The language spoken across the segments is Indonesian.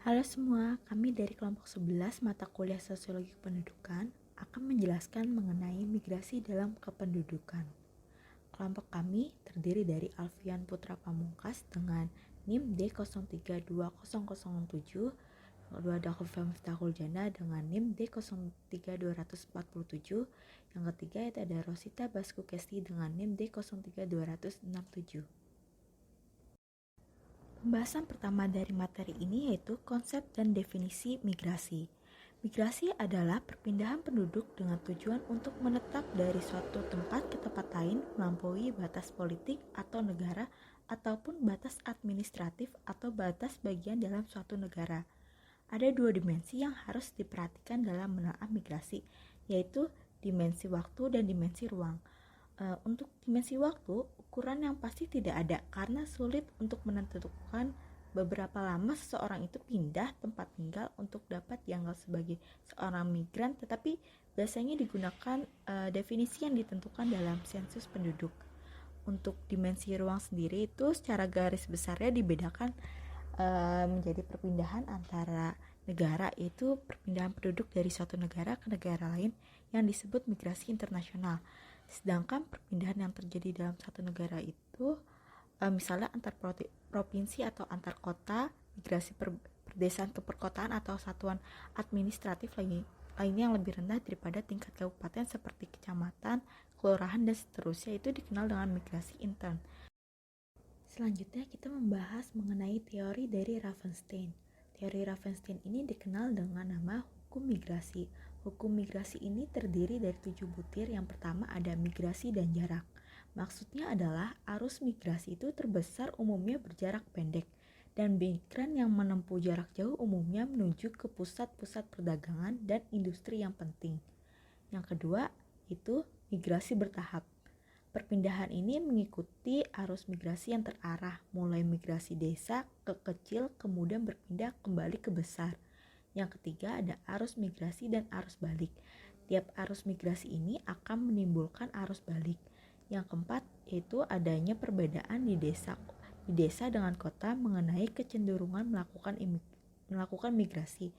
Halo semua, kami dari kelompok 11 mata kuliah Sosiologi Kependudukan akan menjelaskan mengenai migrasi dalam kependudukan. Kelompok kami terdiri dari Alfian Putra Pamungkas dengan NIM D032007, kedua ada Khufah Miftahul Jana dengan NIM D03247, yang ketiga itu ada Rosita Basku Kesti dengan NIM D03267. Pembahasan pertama dari materi ini yaitu konsep dan definisi migrasi. Migrasi adalah perpindahan penduduk dengan tujuan untuk menetap dari suatu tempat ke tempat lain melampaui batas politik atau negara ataupun batas administratif atau batas bagian dalam suatu negara. Ada dua dimensi yang harus diperhatikan dalam menelaah migrasi, yaitu dimensi waktu dan dimensi ruang. Untuk dimensi waktu, ukuran yang pasti tidak ada karena sulit untuk menentukan beberapa lama seseorang itu pindah tempat tinggal untuk dapat dianggap sebagai seorang migran, tetapi biasanya digunakan definisi yang ditentukan dalam sensus penduduk. Untuk dimensi ruang sendiri itu secara garis besarnya dibedakan menjadi perpindahan antara negara, yaitu perpindahan penduduk dari suatu negara ke negara lain yang disebut migrasi internasional. Sedangkan perpindahan yang terjadi dalam satu negara itu misalnya antar provinsi atau antar kota, migrasi perdesaan ke perkotaan atau satuan administratif lainnya yang lebih rendah daripada tingkat kabupaten seperti kecamatan, kelurahan, dan seterusnya itu dikenal dengan migrasi intern. Selanjutnya kita membahas mengenai teori dari Ravenstein. Teori Ravenstein ini dikenal dengan nama hukum migrasi. Hukum migrasi ini terdiri dari 7 butir. Yang pertama ada migrasi dan jarak. Maksudnya adalah arus migrasi itu terbesar umumnya berjarak pendek, dan migran yang menempuh jarak jauh umumnya menuju ke pusat-pusat perdagangan dan industri yang penting. Yang kedua itu migrasi bertahap. Perpindahan ini mengikuti arus migrasi yang terarah, mulai migrasi desa ke kecil kemudian berpindah kembali ke besar. Yang ketiga ada arus migrasi dan arus balik. Tiap arus migrasi ini akan menimbulkan arus balik. Yang keempat yaitu adanya perbedaan di desa dengan kota mengenai kecenderungan melakukan migrasi.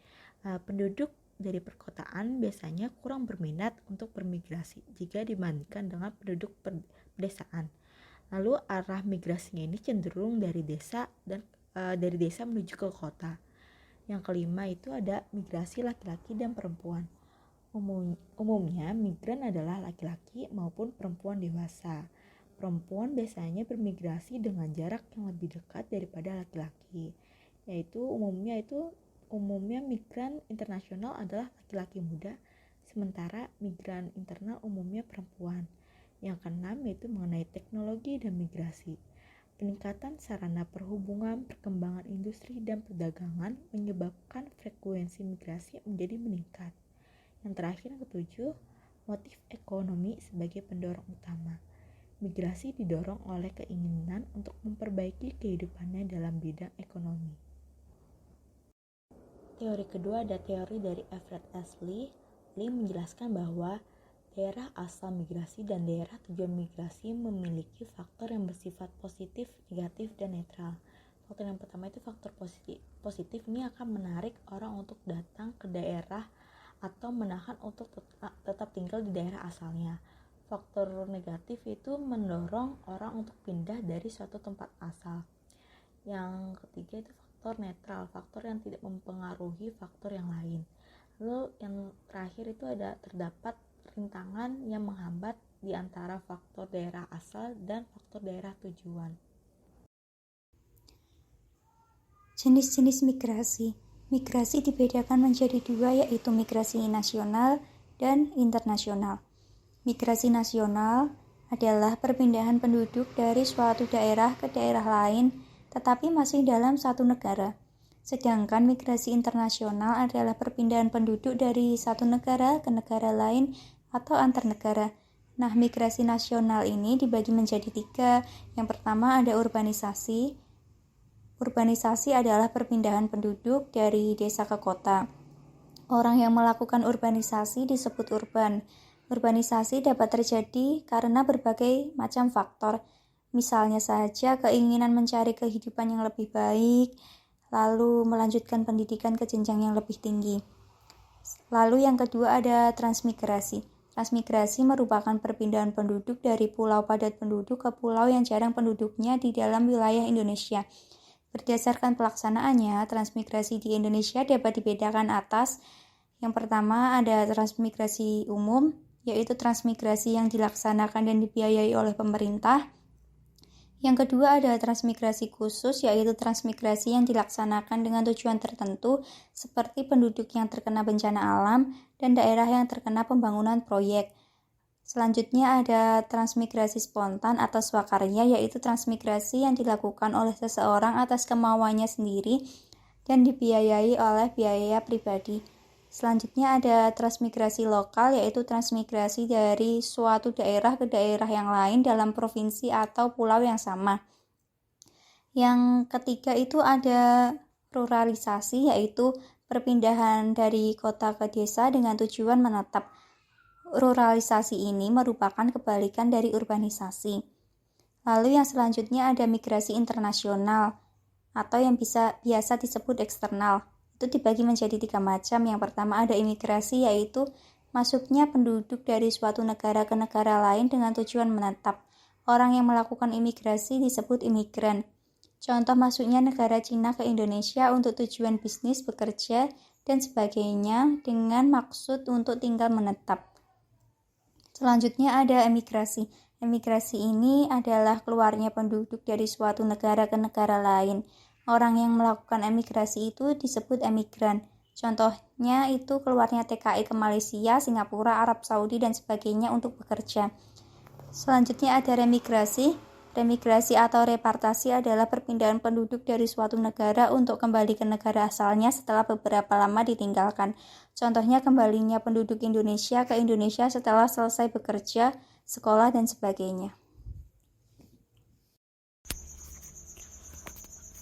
Penduduk dari perkotaan biasanya kurang berminat untuk bermigrasi jika dibandingkan dengan penduduk pedesaan. Lalu arah migrasinya ini cenderung dari desa menuju ke kota. Yang kelima itu ada migrasi laki-laki dan perempuan. Umumnya migran adalah laki-laki maupun perempuan dewasa. Perempuan biasanya bermigrasi dengan jarak yang lebih dekat daripada laki-laki. Umumnya migran internasional adalah laki-laki muda, sementara migran internal umumnya perempuan. Yang keenam yaitu mengenai teknologi dan migrasi. Peningkatan sarana perhubungan, perkembangan industri dan perdagangan menyebabkan frekuensi migrasi menjadi meningkat. Yang terakhir yang ketujuh, motif ekonomi sebagai pendorong utama. Migrasi didorong oleh keinginan untuk memperbaiki kehidupannya dalam bidang ekonomi. Teori kedua ada teori dari Everett S. Lee. Lee menjelaskan bahwa daerah asal migrasi dan daerah tujuan migrasi memiliki faktor yang bersifat positif, negatif, dan netral. Faktor yang pertama itu faktor positif. Positif ini akan menarik orang untuk datang ke daerah atau menahan untuk tetap tinggal di daerah asalnya. Faktor negatif itu mendorong orang untuk pindah dari suatu tempat asal. Yang ketiga itu faktor netral, faktor yang tidak mempengaruhi faktor yang lain. Lalu yang terakhir itu terdapat rintangan yang menghambat di antara faktor daerah asal dan faktor daerah tujuan. Jenis-jenis migrasi. Migrasi dibedakan menjadi dua, yaitu migrasi nasional dan internasional. Migrasi nasional adalah perpindahan penduduk dari suatu daerah ke daerah lain, tetapi masih dalam satu negara. Sedangkan migrasi internasional adalah perpindahan penduduk dari satu negara ke negara lain atau antar negara. Nah, migrasi nasional ini dibagi menjadi 3. Yang pertama ada urbanisasi. Urbanisasi adalah perpindahan penduduk dari desa ke kota. Orang yang melakukan urbanisasi disebut urban. Urbanisasi dapat terjadi karena berbagai macam faktor. Misalnya saja keinginan mencari kehidupan yang lebih baik, lalu melanjutkan pendidikan ke jenjang yang lebih tinggi. Lalu yang kedua ada transmigrasi. Transmigrasi merupakan perpindahan penduduk dari pulau padat penduduk ke pulau yang jarang penduduknya di dalam wilayah Indonesia. Berdasarkan pelaksanaannya, transmigrasi di Indonesia dapat dibedakan atas. Yang pertama ada transmigrasi umum, yaitu transmigrasi yang dilaksanakan dan dibiayai oleh pemerintah. Yang kedua ada transmigrasi khusus, yaitu transmigrasi yang dilaksanakan dengan tujuan tertentu seperti penduduk yang terkena bencana alam dan daerah yang terkena pembangunan proyek. Selanjutnya ada transmigrasi spontan atau swakarya, yaitu transmigrasi yang dilakukan oleh seseorang atas kemauannya sendiri dan dibiayai oleh biaya pribadi. Selanjutnya ada transmigrasi lokal, yaitu transmigrasi dari suatu daerah ke daerah yang lain dalam provinsi atau pulau yang sama. Yang ketiga itu ada ruralisasi, yaitu perpindahan dari kota ke desa dengan tujuan menetap. Ruralisasi ini merupakan kebalikan dari urbanisasi. Lalu yang selanjutnya ada migrasi internasional atau yang biasa disebut eksternal. Itu dibagi menjadi 3 macam. Yang pertama ada imigrasi, yaitu masuknya penduduk dari suatu negara ke negara lain dengan tujuan menetap. Orang yang melakukan imigrasi disebut imigran. Contoh masuknya negara Cina ke Indonesia untuk tujuan bisnis, bekerja, dan sebagainya dengan maksud untuk tinggal menetap. Selanjutnya ada emigrasi. Emigrasi ini adalah keluarnya penduduk dari suatu negara ke negara lain. Orang yang melakukan emigrasi itu disebut emigran. Contohnya itu keluarnya TKI ke Malaysia, Singapura, Arab Saudi, dan sebagainya untuk bekerja. Selanjutnya ada remigrasi. Remigrasi atau repartasi adalah perpindahan penduduk dari suatu negara untuk kembali ke negara asalnya setelah beberapa lama ditinggalkan. Contohnya kembalinya penduduk Indonesia ke Indonesia setelah selesai bekerja, sekolah, dan sebagainya.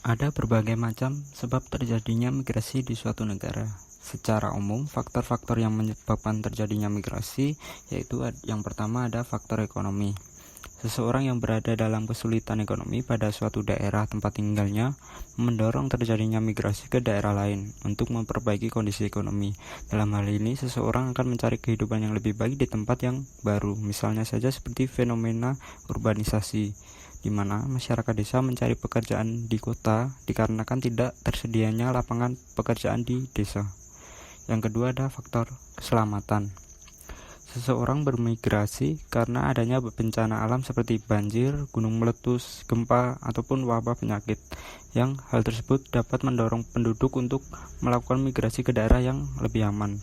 Ada berbagai macam sebab terjadinya migrasi di suatu negara. Secara umum, faktor-faktor yang menyebabkan terjadinya migrasi yaitu yang pertama ada faktor ekonomi. Seseorang yang berada dalam kesulitan ekonomi pada suatu daerah tempat tinggalnya mendorong terjadinya migrasi ke daerah lain untuk memperbaiki kondisi ekonomi. Dalam hal ini, seseorang akan mencari kehidupan yang lebih baik di tempat yang baru. Misalnya saja seperti fenomena urbanisasi, di mana masyarakat desa mencari pekerjaan di kota dikarenakan tidak tersedianya lapangan pekerjaan di desa. Yang kedua ada faktor keselamatan. Seseorang bermigrasi karena adanya bencana alam seperti banjir, gunung meletus, gempa, ataupun wabah penyakit. Yang hal tersebut dapat mendorong penduduk untuk melakukan migrasi ke daerah yang lebih aman.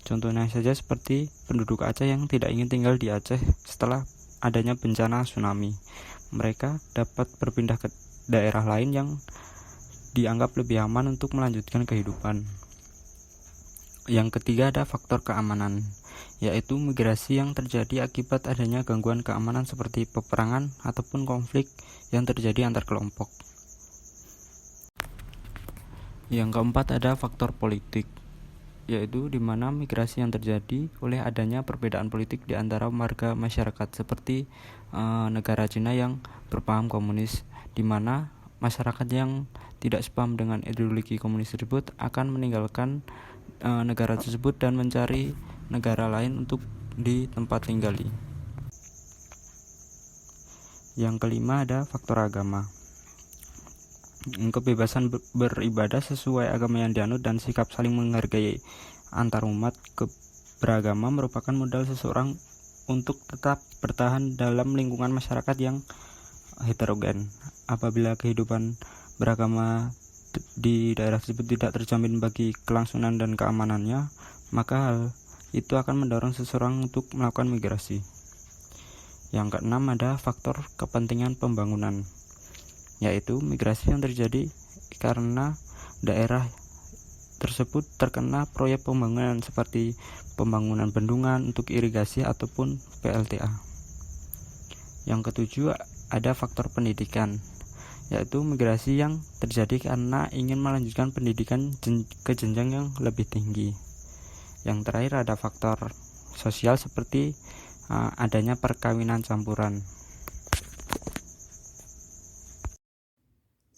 Contohnya saja seperti penduduk Aceh yang tidak ingin tinggal di Aceh setelah adanya bencana tsunami. Mereka dapat berpindah ke daerah lain yang dianggap lebih aman untuk melanjutkan kehidupan. Yang ketiga ada faktor keamanan, yaitu migrasi yang terjadi akibat adanya gangguan keamanan seperti peperangan ataupun konflik yang terjadi antar kelompok. Yang keempat ada faktor politik, yaitu di mana migrasi yang terjadi oleh adanya perbedaan politik di antara warga masyarakat seperti negara Cina yang berpaham komunis, di mana masyarakat yang tidak sepaham dengan ideologi komunis tersebut akan meninggalkan negara tersebut dan mencari negara lain untuk di tempat tinggali. Yang kelima ada faktor agama. Kebebasan beribadah sesuai agama yang dianut dan sikap saling menghargai antar umat beragama merupakan modal seseorang untuk tetap bertahan dalam lingkungan masyarakat yang heterogen. Apabila kehidupan beragama di daerah tersebut tidak terjamin bagi kelangsungan dan keamanannya, maka hal itu akan mendorong seseorang untuk melakukan migrasi. Yang keenam ada faktor kepentingan pembangunan, yaitu migrasi yang terjadi karena daerah tersebut terkena proyek pembangunan seperti pembangunan bendungan untuk irigasi ataupun PLTA. Yang ketujuh ada faktor pendidikan, yaitu migrasi yang terjadi karena ingin melanjutkan pendidikan ke jenjang yang lebih tinggi. Yang terakhir ada faktor sosial seperti adanya perkawinan campuran.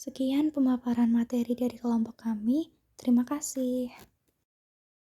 Sekian pemaparan materi dari kelompok kami. Terima kasih.